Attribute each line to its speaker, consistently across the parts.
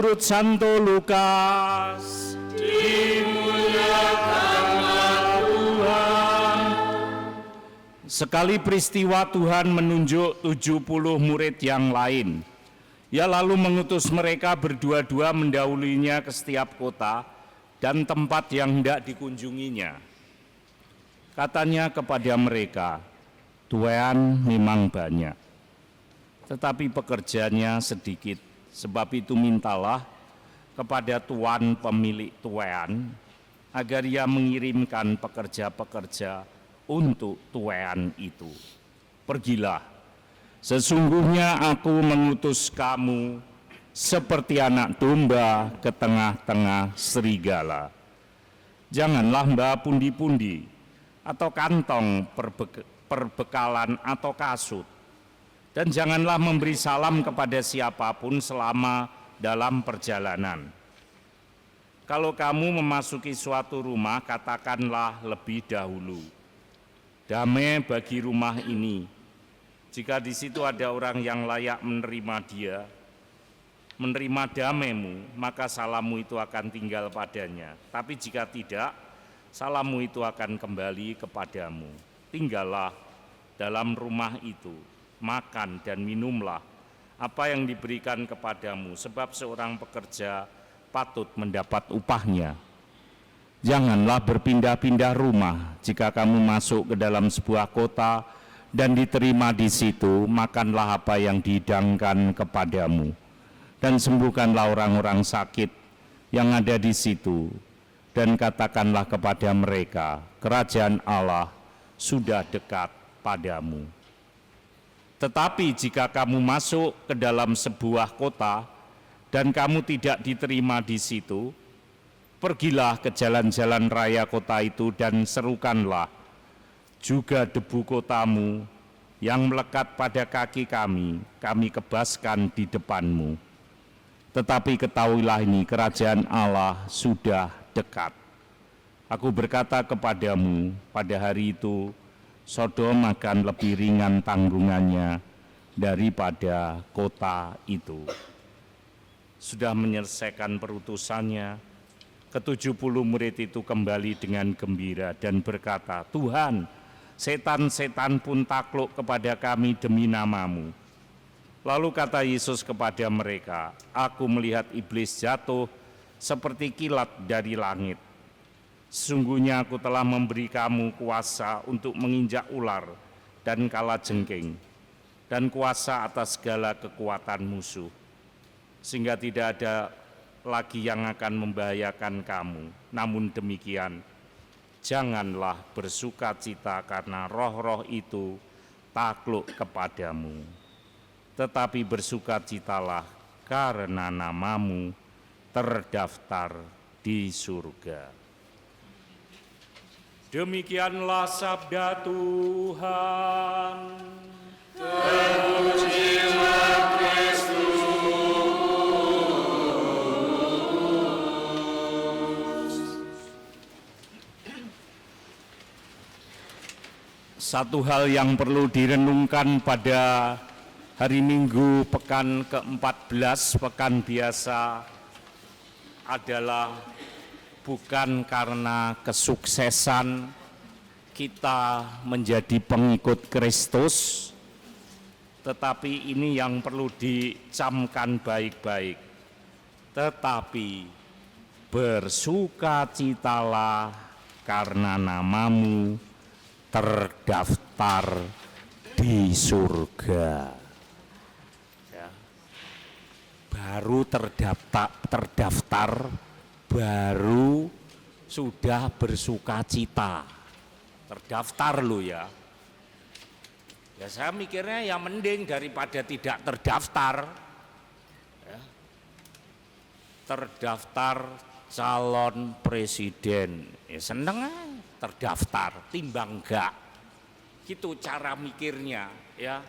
Speaker 1: menurut Santo Lukas.
Speaker 2: Dimuliakanlah Tuhan.
Speaker 1: Sekali peristiwa Tuhan menunjuk 70 murid yang lain. Ia lalu mengutus mereka berdua-dua mendahulunya ke setiap kota dan tempat yang hendak dikunjunginya. Katanya kepada mereka, tuaian memang banyak, tetapi pekerjanya sedikit. Sebab itu mintalah kepada tuan pemilik tuaian agar ia mengirimkan pekerja-pekerja untuk tuaian itu. Pergilah. Sesungguhnya aku mengutus kamu seperti anak domba ke tengah-tengah serigala. Janganlah membawa pundi-pundi atau kantong perbekalan atau kasut. Dan janganlah memberi salam kepada siapapun selama dalam perjalanan. Kalau kamu memasuki suatu rumah, katakanlah lebih dahulu, damai bagi rumah ini. Jika di situ ada orang yang layak menerima dia, menerima damaimu, maka salammu itu akan tinggal padanya. Tapi jika tidak, salammu itu akan kembali kepadamu. Tinggallah dalam rumah itu, makan dan minumlah apa yang diberikan kepadamu, sebab seorang pekerja patut mendapat upahnya. Janganlah berpindah-pindah rumah. Jika kamu masuk ke dalam sebuah kota dan diterima di situ, makanlah apa yang dihidangkan kepadamu, dan sembuhkanlah orang-orang sakit yang ada di situ, dan katakanlah kepada mereka, kerajaan Allah sudah dekat padamu. Tetapi jika kamu masuk ke dalam sebuah kota dan kamu tidak diterima di situ, pergilah ke jalan-jalan raya kota itu dan serukanlah juga debu kotamu yang melekat pada kaki kami kebaskan di depanmu. Tetapi ketahuilah ini, kerajaan Allah sudah dekat. Aku berkata kepadamu, pada hari itu Sodom akan lebih ringan tanggungannya daripada kota itu. Sudah menyelesaikan perutusannya, ke-70 murid itu kembali dengan gembira dan berkata, Tuhan, setan-setan pun takluk kepada kami demi namamu. Lalu kata Yesus kepada mereka, aku melihat iblis jatuh seperti kilat dari langit. Sesungguhnya aku telah memberi kamu kuasa untuk menginjak ular dan kalajengking, dan kuasa atas segala kekuatan musuh, sehingga tidak ada lagi yang akan membahayakan kamu. Namun demikian, janganlah bersukacita karena roh-roh itu takluk kepadamu, tetapi bersukacitalah karena namamu terdaftar di surga. Demikianlah sabda Tuhan.
Speaker 2: Terpujilah Kristus.
Speaker 1: Satu hal yang perlu direnungkan pada hari Minggu pekan ke-14, pekan biasa, adalah bukan karena kesuksesan kita menjadi pengikut Kristus, tetapi ini yang perlu dicamkan baik-baik. Tetapi bersukacitalah karena namamu terdaftar di surga. Ya. Baru terdaftar, baru sudah bersukacita. Terdaftar lo ya. Ya saya mikirnya ya mending daripada tidak terdaftar. Ya. Terdaftar calon presiden, ya seneng aja terdaftar, timbang enggak. Gitu cara mikirnya ya.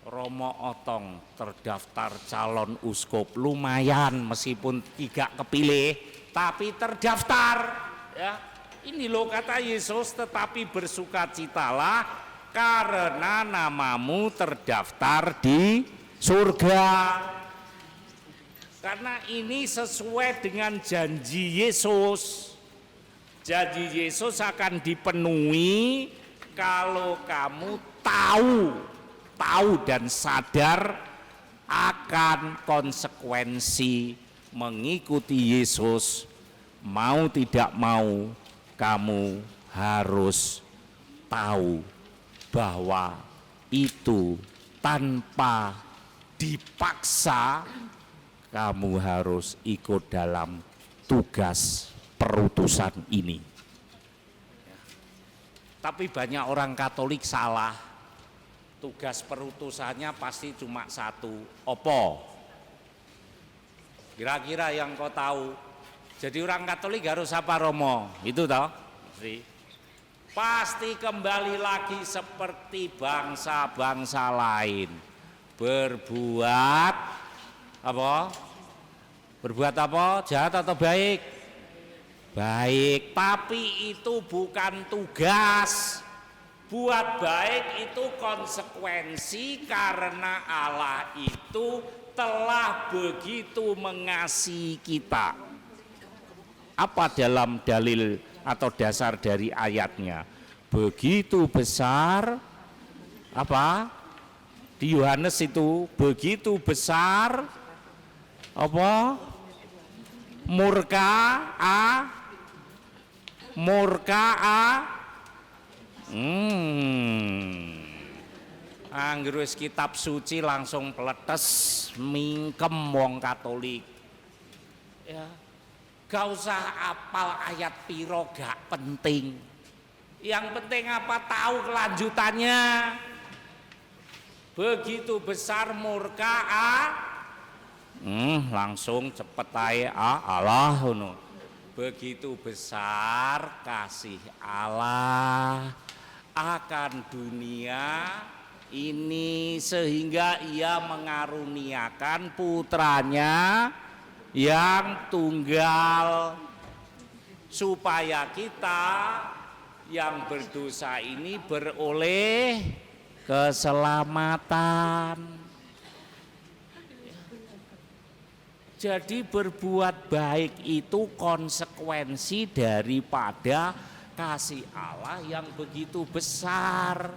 Speaker 1: Romo Otong terdaftar calon uskup, lumayan meskipun tidak kepilih, tapi terdaftar ya. Ini loh kata Yesus, tetapi bersukacitalah karena namamu terdaftar di surga. Karena ini sesuai dengan janji Yesus. Janji Yesus akan dipenuhi kalau kamu tahu dan sadar akan konsekuensi mengikuti Yesus. Mau tidak mau, kamu harus tahu bahwa itu tanpa dipaksa kamu harus ikut dalam tugas perutusan ini. Tapi banyak orang Katolik salah. Tugas perutusannya pasti cuma satu. Opo? Kira-kira yang kau tahu. Jadi orang Katolik harus apa, Romo? Itu toh? Pasti kembali lagi seperti bangsa-bangsa lain. Berbuat apa? Berbuat apa? Jahat atau baik? Baik, tapi itu bukan tugas. Buat baik itu konsekuensi karena Allah itu telah begitu mengasihi kita. Apa dalam dalil atau dasar dari ayatnya? Begitu besar apa? Di Yohanes itu begitu besar apa? Murka Angger wis kitab suci langsung peletes mingkem wong Katolik. Ya. Gak usah apal ayat piro, gak penting. Yang penting apa? Tahu kelanjutannya. Begitu besar murka langsung cepet ae Allah ngono. Begitu besar kasih Allah akan dunia ini sehingga ia mengaruniakan putranya yang tunggal supaya kita yang berdosa ini beroleh keselamatan. Jadi berbuat baik itu konsekuensi daripada kasih Allah yang begitu besar.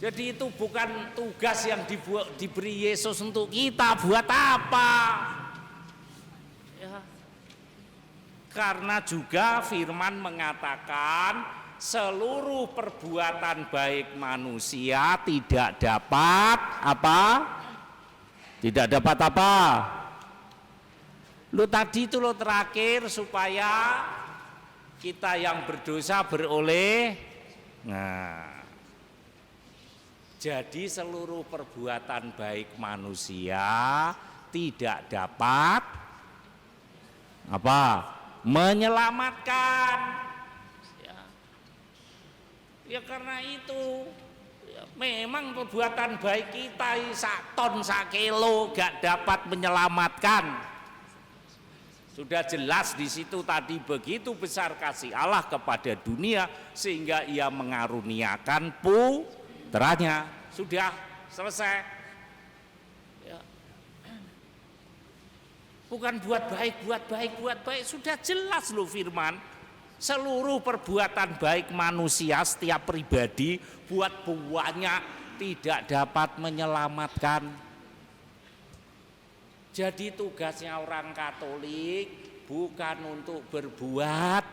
Speaker 1: Jadi itu bukan tugas yang diberi Yesus untuk kita, buat apa? Ya. Karena juga firman mengatakan seluruh perbuatan baik manusia tidak dapat apa? Tidak dapat apa? Lo tadi itu lo terakhir supaya kita yang berdosa beroleh. Nah, jadi seluruh perbuatan baik manusia tidak dapat apa? Menyelamatkan. Ya karena itu. Memang perbuatan baik kita sak ton sak kilo gak dapat menyelamatkan. Sudah jelas di situ tadi begitu besar kasih Allah kepada dunia sehingga ia mengaruniakan putranya. Sudah selesai. Ya. Bukan buat baik, sudah jelas loh firman. Seluruh perbuatan baik manusia setiap pribadi buat banyak tidak dapat menyelamatkan. Jadi tugasnya orang Katolik bukan untuk berbuat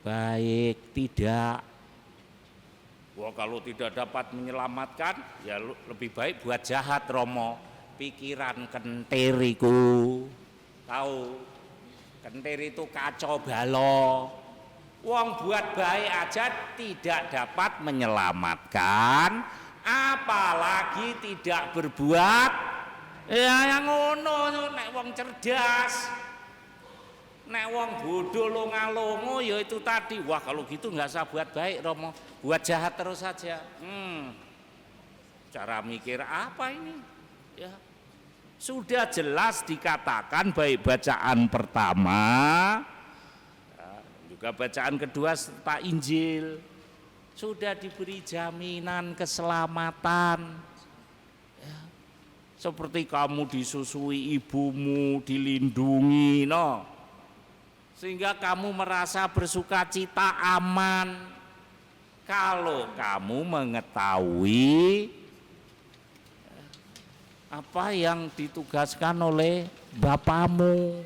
Speaker 1: baik, tidak. Wah, kalau tidak dapat menyelamatkan ya lebih baik buat jahat, Romo. Pikiran kenteriku. Tahu? Kentir itu kacau balo. Wong buat baik aja tidak dapat menyelamatkan, apalagi tidak berbuat. Ya yang ngono nek wong cerdas. Nek wong bodoh longa-longo ya itu tadi. Wah, kalau gitu nggak usah buat baik, Romo. Buat jahat terus saja. Cara mikir apa ini? Ya. Sudah jelas dikatakan baik bacaan pertama juga bacaan kedua serta Injil sudah diberi jaminan keselamatan. Ya. Seperti kamu disusui ibumu, dilindungi, no. Sehingga kamu merasa bersukacita, aman. Kalau kamu mengetahui apa yang ditugaskan oleh Bapamu.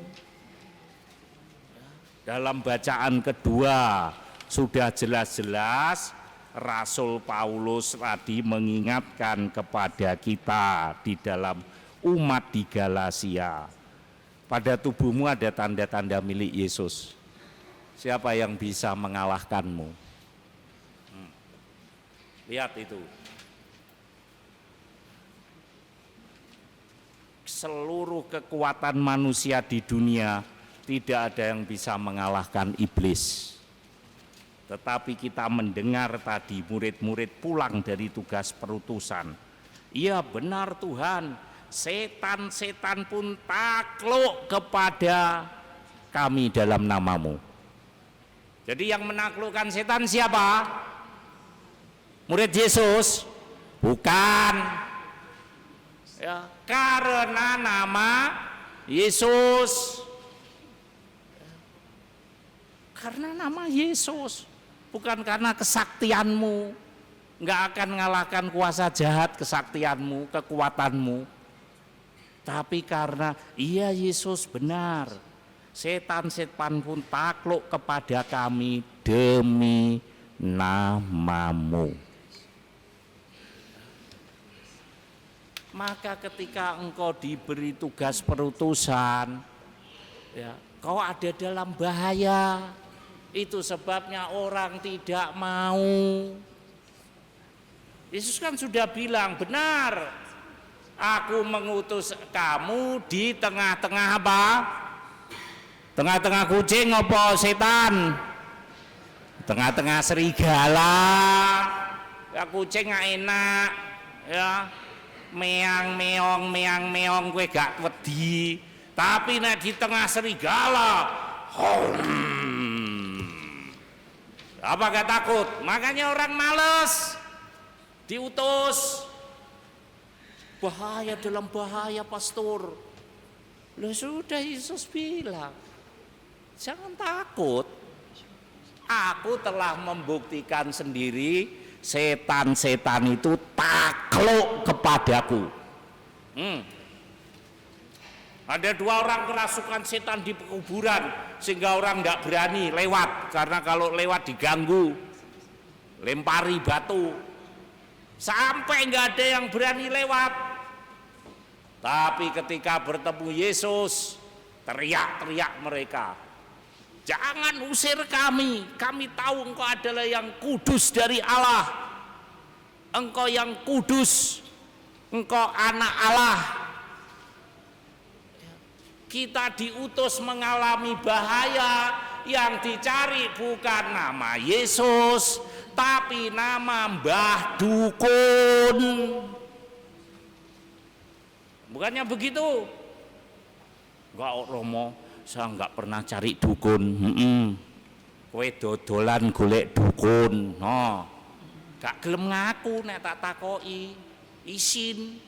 Speaker 1: Dalam bacaan kedua sudah jelas-jelas Rasul Paulus tadi mengingatkan kepada kita di dalam umat di Galatia. Pada tubuhmu ada tanda-tanda milik Yesus. Siapa yang bisa mengalahkanmu? Lihat itu. Seluruh kekuatan manusia di dunia tidak ada yang bisa mengalahkan iblis. Tetapi kita mendengar tadi murid-murid pulang dari tugas perutusan. Iya benar Tuhan, setan-setan pun takluk kepada kami dalam namamu. Jadi yang menaklukkan setan siapa? Murid Yesus? Bukan. Ya, karena nama Yesus. Karena nama Yesus. Bukan karena kesaktianmu, nggak akan mengalahkan kuasa jahat kesaktianmu, kekuatanmu. Tapi karena iya Yesus benar, setan-setan pun takluk kepada kami demi namamu. Maka ketika engkau diberi tugas perutusan, ya, kau ada dalam bahaya. Itu sebabnya orang tidak mau. Yesus kan sudah bilang, benar, aku mengutus kamu di tengah-tengah apa? Tengah-tengah kucing apa setan? Tengah-tengah serigala. Ya kucing gak enak, ya meong-meong gue gak wedi. Tapi nek di tengah serigala, apa gak takut? Makanya orang males diutus. Bahaya dalam bahaya pastor. Loh sudah Yesus bilang, jangan takut. Aku telah membuktikan sendiri setan-setan itu takluk kepadaku. Ada 2 orang kerasukan setan di kuburan sehingga orang nggak berani lewat karena kalau lewat diganggu, lempari batu, sampai nggak ada yang berani lewat. Tapi ketika bertemu Yesus, teriak-teriak mereka, jangan usir kami tahu engkau adalah yang kudus dari Allah, engkau yang kudus, engkau anak Allah. Kita diutus mengalami bahaya, yang dicari bukan nama Yesus, tapi nama Mbah Dukun. Bukannya begitu? Enggak Romo, saya enggak pernah cari dukun. Kowe dodolan golek dukun. No. Gak gelem ngaku nek tak takoki, isin.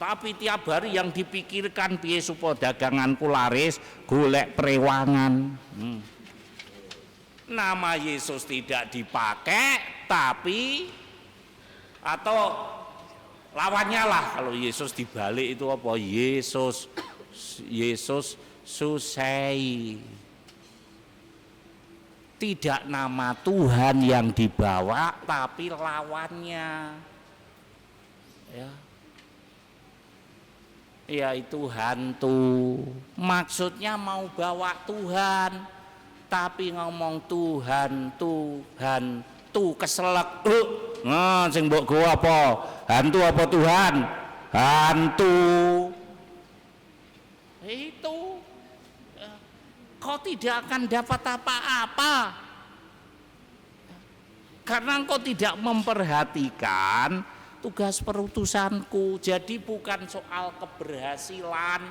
Speaker 1: Tapi tiap hari yang dipikirkan piye supaya daganganku laris, golek prewangan. Nama Yesus tidak dipakai, tapi atau lawannya lah, kalau Yesus dibalik itu apa? Yesus susai. Tidak nama Tuhan yang dibawa, tapi lawannya. Ya. Yaitu hantu. Maksudnya mau bawa Tuhan, tapi ngomong Tuhan keselak. Sing mbok go apa? Hantu apa Tuhan? Hantu. Itu kau tidak akan dapat apa-apa karena engkau tidak memperhatikan tugas perutusanku. Jadi bukan soal keberhasilan,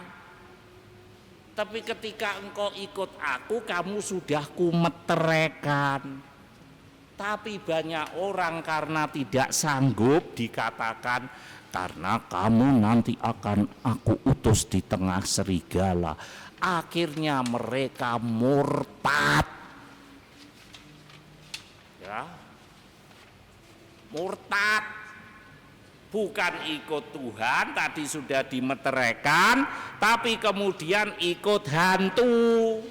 Speaker 1: tapi ketika engkau ikut aku, kamu sudah kumeterekan. Tapi banyak orang karena tidak sanggup dikatakan, karena kamu nanti akan aku utus di tengah serigala. Akhirnya mereka murtad. Ya. Murtad. Bukan ikut Tuhan, tadi sudah dimeteraikan, tapi kemudian ikut hantu.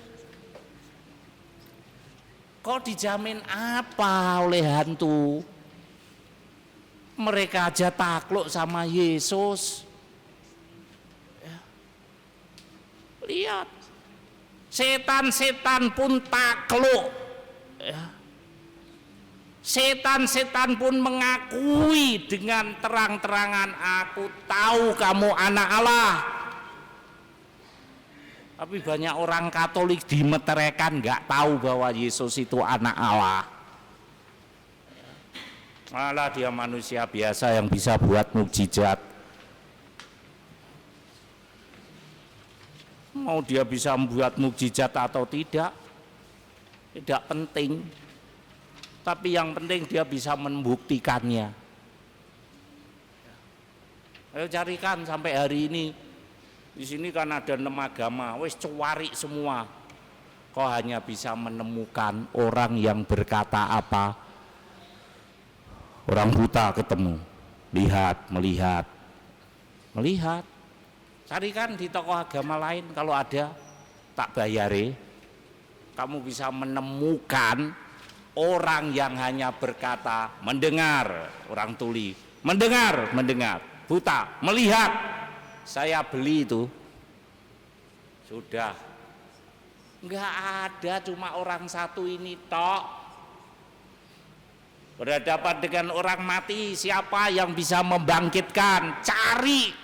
Speaker 1: Kok dijamin apa oleh hantu? Mereka aja takluk sama Yesus. Ya. Lihat, setan-setan pun takluk. Ya. Setan-setan pun mengakui dengan terang-terangan, aku tahu kamu anak Allah. Tapi banyak orang Katolik dimeteraikan nggak tahu bahwa Yesus itu anak Allah. Malah dia manusia biasa yang bisa buat mukjizat. Mau dia bisa membuat mukjizat atau tidak penting. Tapi yang penting dia bisa membuktikannya. Ayo carikan sampai hari ini. Di sini kan ada 6 agama, wis cuari semua. Kau hanya bisa menemukan orang yang berkata apa? Orang buta ketemu, melihat. Carikan di tokoh agama lain kalau ada, tak bayari. Kamu bisa menemukan orang yang hanya berkata, mendengar, orang tuli, mendengar, buta, melihat, saya beli itu. Sudah, enggak ada, cuma orang satu ini tok. Berhadapan dengan orang mati, siapa yang bisa membangkitkan? Cari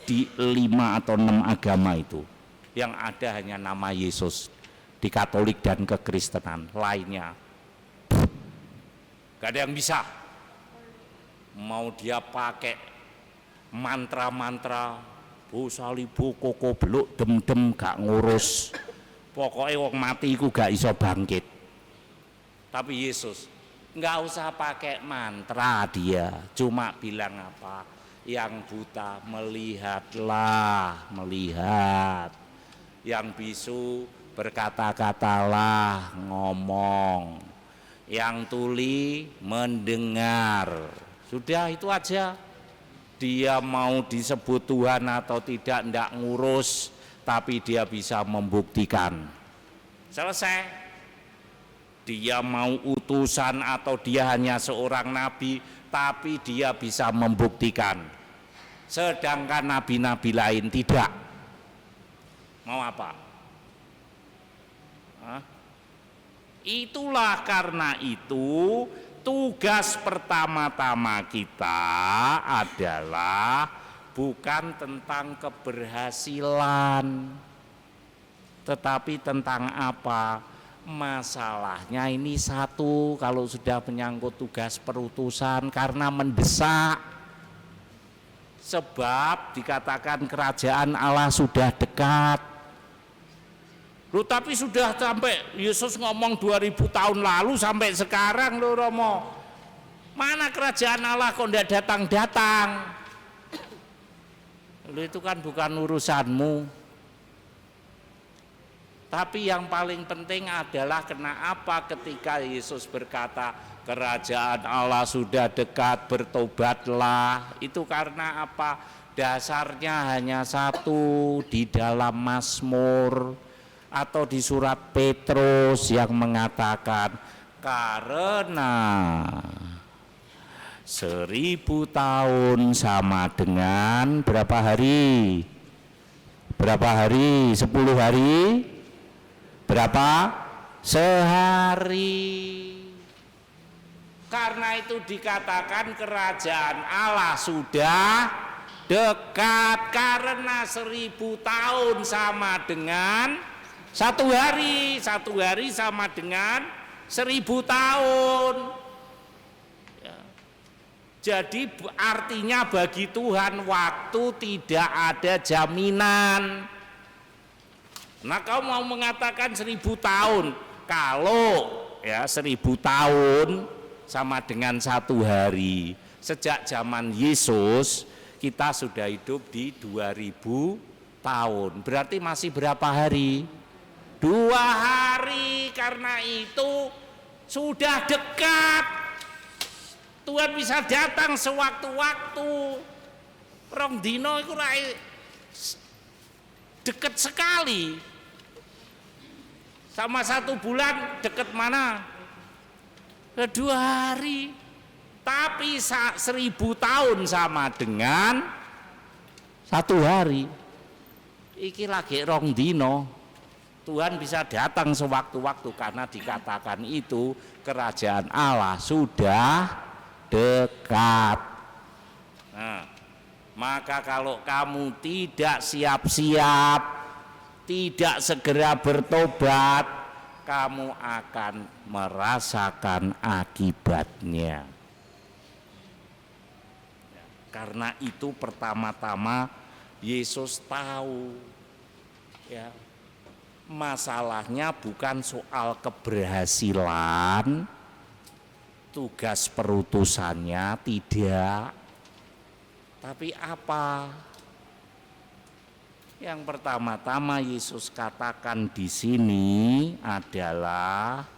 Speaker 1: di 5 atau 6 agama itu, yang ada hanya nama Yesus. Di Katolik dan kekristenan lainnya gak ada yang bisa. Mau dia pakai mantra-mantra, salibu koko beluk dem gak ngurus. Pokoknya wong mati iku gak iso bangkit. Tapi Yesus nggak usah pakai mantra, dia cuma bilang apa? Yang buta melihatlah, yang bisu berkata-katalah, ngomong, yang tuli mendengar. Sudah itu aja. Dia mau disebut Tuhan atau tidak enggak ngurus, tapi dia bisa membuktikan. Selesai. Dia mau utusan atau dia hanya seorang nabi, tapi dia bisa membuktikan. Sedangkan nabi-nabi lain tidak. Mau apa? Itulah karena itu tugas pertama-tama kita adalah bukan tentang keberhasilan, tetapi tentang apa? Masalahnya ini satu, kalau sudah menyangkut tugas perutusan, karena mendesak. Sebab dikatakan kerajaan Allah sudah dekat. Loh, tapi sudah sampai Yesus ngomong 2000 tahun lalu sampai sekarang loh Romo. Mana kerajaan Allah kok tidak datang-datang? Loh, itu kan bukan urusanmu. Tapi yang paling penting adalah kenapa ketika Yesus berkata kerajaan Allah sudah dekat, bertobatlah. Itu karena apa? Dasarnya hanya satu, di dalam Mazmur atau di surat Petrus yang mengatakan karena 1000 tahun sama dengan berapa hari? 10 hari? Berapa? Sehari. Karena itu dikatakan kerajaan Allah sudah dekat, karena 1000 tahun sama dengan 1 hari. 1 hari sama dengan 1000 tahun. Ya. Jadi artinya bagi Tuhan waktu tidak ada jaminan. Nah, kau mau mengatakan 1000 tahun, kalau ya 1000 tahun sama dengan 1 hari, Sejak zaman Yesus kita sudah hidup di 2000 tahun. Berarti masih berapa hari? 2 hari. Karena itu sudah dekat. Tuhan bisa datang sewaktu-waktu. Rong dino itu dekat sekali. Sama 1 bulan dekat mana? 2 hari. Tapi 1000 tahun sama dengan 1 hari. Iki lagi rong dino. Tuhan bisa datang sewaktu-waktu karena dikatakan itu kerajaan Allah sudah dekat. Nah, maka kalau kamu tidak siap-siap, tidak segera bertobat, kamu akan merasakan akibatnya. Karena itu pertama-tama Yesus tahu ya, masalahnya bukan soal keberhasilan tugas perutusannya, tidak, tapi apa? Yang pertama-tama Yesus katakan di sini adalah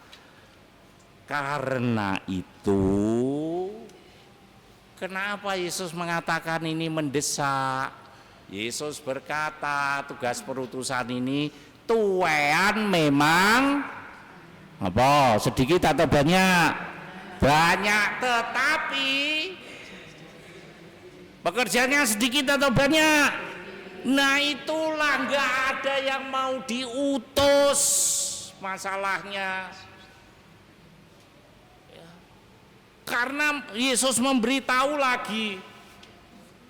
Speaker 1: karena itu. Kenapa Yesus mengatakan ini mendesak? Yesus berkata tugas perutusan ini tuwean memang apa? Sedikit atau banyak? Banyak, tetapi pekerjaannya sedikit atau banyak? Nah itulah nggak ada yang mau diutus masalahnya. Karena Yesus memberitahu lagi,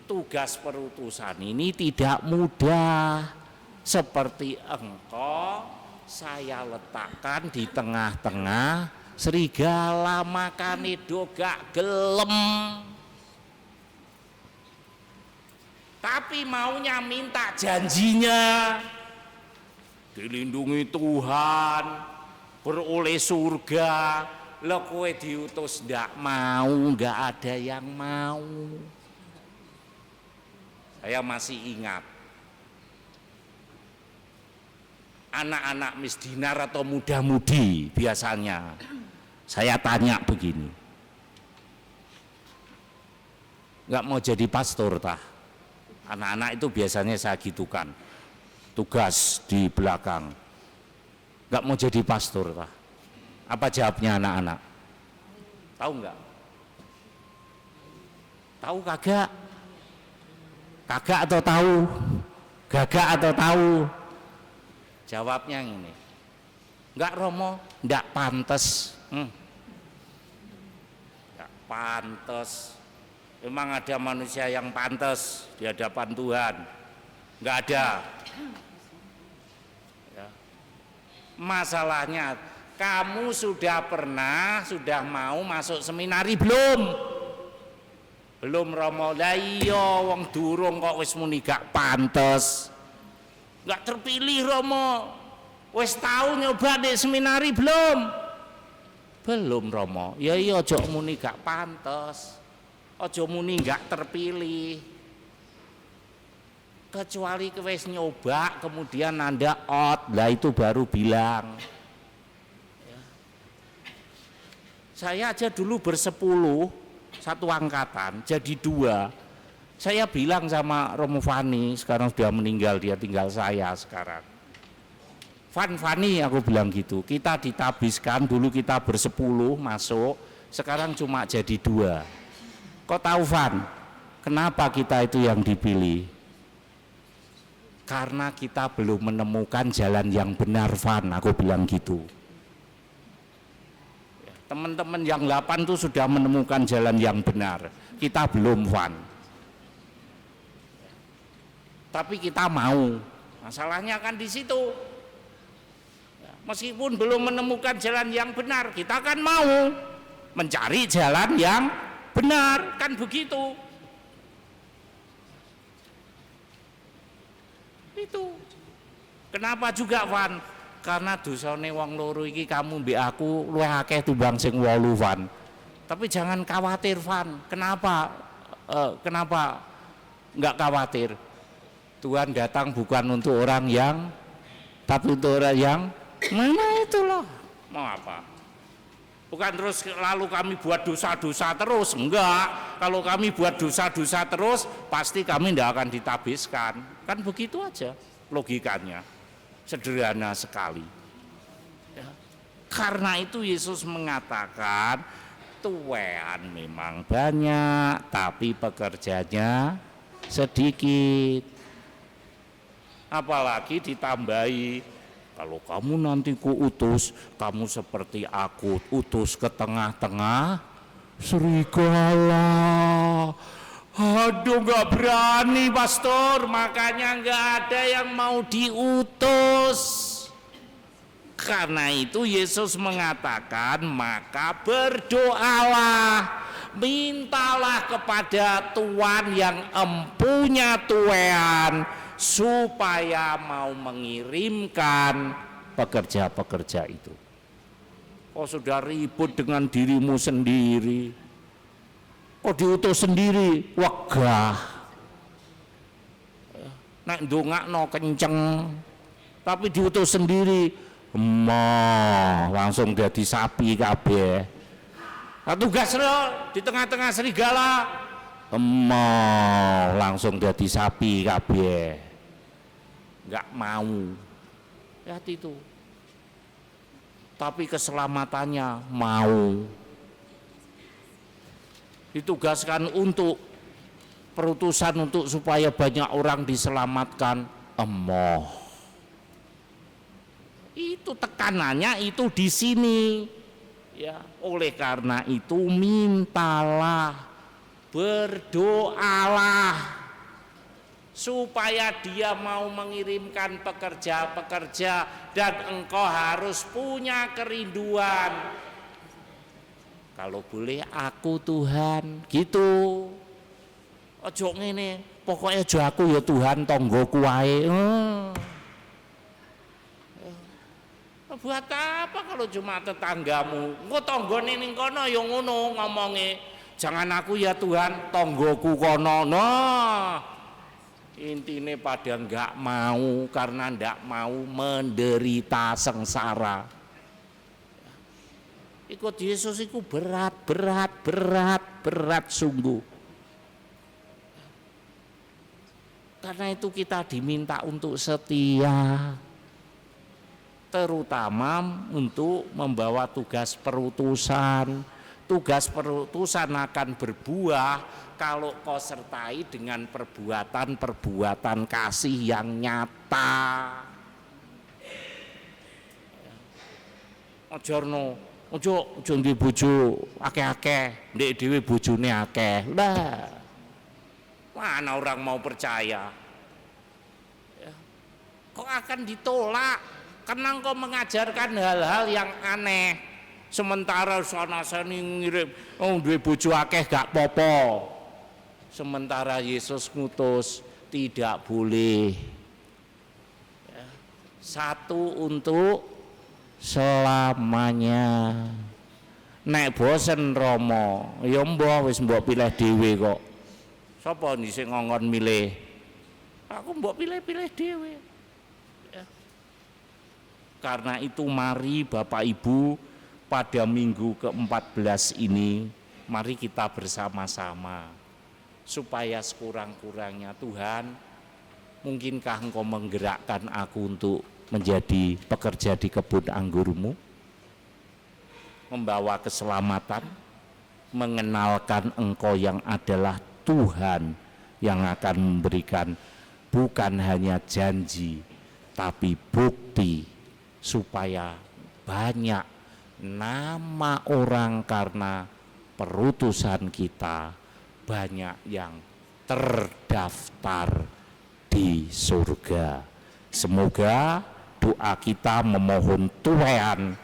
Speaker 1: tugas perutusan ini tidak mudah. Seperti engkau saya letakkan di tengah-tengah serigala, makane do gak gelem. Tapi maunya minta janjinya, dilindungi Tuhan, beroleh surga. Lo kowe diutus ndak mau, nggak ada yang mau. Saya masih ingat anak-anak misdinar atau muda-mudi biasanya saya tanya begini, nggak mau jadi pastor tah? Anak-anak itu biasanya saya gitukan, tugas di belakang, nggak mau jadi pastor tah? Apa jawabnya anak-anak? Tahu nggak? Tahu kagak? Kagak atau tahu? Gagak atau tahu? Jawabnya ini, nggak Romo, nggak pantas. Nggak pantas. Memang ada manusia yang pantas di hadapan Tuhan? Nggak ada. Ya. Masalahnya, kamu sudah mau masuk seminari belum? Belum Romo. Lah iya wong durung kok wis muni gak pantes. Gak terpilih Romo. Wis tahu nyoba di seminari belum? Belum Romo. Ya iya aja muni gak pantes. Aja muni gak terpilih. Kecuali wis nyoba kemudian Anda out, lah itu baru bilang. Saya aja dulu bersepuluh, satu angkatan, jadi 2. Saya bilang sama Romo Fani, sekarang sudah meninggal, dia tinggal saya sekarang. Fani, aku bilang gitu, kita ditabiskan, dulu kita bersepuluh masuk, sekarang cuma jadi 2. Kok tahu Van, kenapa kita itu yang dipilih? Karena kita belum menemukan jalan yang benar Van, aku bilang gitu. Teman-teman yang 8 itu sudah menemukan jalan yang benar, kita belum Van. Tapi kita mau, masalahnya kan di situ. Meskipun belum menemukan jalan yang benar, kita kan mau mencari jalan yang benar, kan begitu. Itu. Kenapa juga Van? Karena dosane wong loro iki kamu mbek aku luwih akeh timbang sing 8 Van. Tapi jangan khawatir, Van. Kenapa? Kenapa nggak khawatir? Tuhan datang bukan untuk orang yang, tapi untuk orang yang mana itu loh. Mau apa? Bukan terus lalu kami buat dosa-dosa terus. Enggak. Kalau kami buat dosa-dosa terus, pasti kami tidak akan ditabiskan. Kan begitu aja logikanya. Sederhana sekali. Ya. Karena itu Yesus mengatakan, tuwean memang banyak, tapi pekerjanya sedikit. Apalagi ditambahi, kalau kamu nanti kuutus, kamu seperti aku, utus ke tengah-tengah serigala. Aduh, gak berani, pastor, makanya gak ada yang mau diutus. Karena itu Yesus mengatakan, maka berdoalah, mintalah kepada Tuhan yang empunya tuean, supaya mau mengirimkan pekerja-pekerja itu. Kok sudah ribut dengan dirimu sendiri, kok diutus sendiri, wegah. Nek ndongakno kenceng, tapi diutus sendiri, langsung jadi sapi kabeh. Nah, tugas lo di tengah-tengah serigala, langsung jadi sapi kabeh. Enggak mau. Lihat itu. Tapi keselamatannya mau. Ditugaskan untuk perutusan untuk supaya banyak orang diselamatkan, itu tekanannya itu di sini. Ya, oleh karena itu mintalah, berdoalah supaya dia mau mengirimkan pekerja-pekerja, dan engkau harus punya kerinduan. Kalau boleh aku Tuhan, gitu. Ojo ngene, pokoknya ojo aku ya Tuhan, tonggoku wae. Buat apa kalau cuma tetanggamu? Engko tanggane ning kono ya ngono ngomonge. Jangan aku ya Tuhan, tonggoku kono. Nah, intine pada enggak mau karena enggak mau menderita sengsara. Ikut Yesus itu berat sungguh. Karena itu kita diminta untuk setia, terutama untuk membawa tugas perutusan. Tugas perutusan akan berbuah kalau kau sertai dengan perbuatan-perbuatan kasih yang nyata. Ojo duwe bojo akeh-akeh, ndek dhewe bojone akeh. Lah, mana orang mau percaya? Kok akan ditolak? Karena engkau mengajarkan hal-hal yang aneh. Sementara sana-sani ngirim, duwe bojo akeh gak popo. Sementara Yesus ngutus tidak boleh. Satu untuk selamanya. Nek bosen Romo, ya mbah wis mbok pilih dhewe kok. Sapa dhisik ngongkon milih? Aku mbok pilih-pilih dhewe. Karena itu mari Bapak Ibu, pada minggu ke-14 ini, mari kita bersama-sama supaya sekurang-kurangnya Tuhan, mungkinkah Engkau menggerakkan aku untuk menjadi pekerja di kebun anggurmu, membawa keselamatan, mengenalkan Engkau yang adalah Tuhan yang akan memberikan bukan hanya janji tapi bukti, supaya banyak nama orang karena perutusan kita, banyak yang terdaftar di surga. Semoga doa kita memohon tuean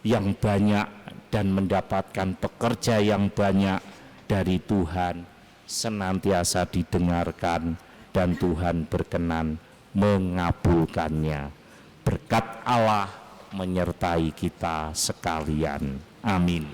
Speaker 1: yang banyak dan mendapatkan pekerja yang banyak dari Tuhan senantiasa didengarkan dan Tuhan berkenan mengabulkannya. Berkat Allah menyertai kita sekalian. Amin.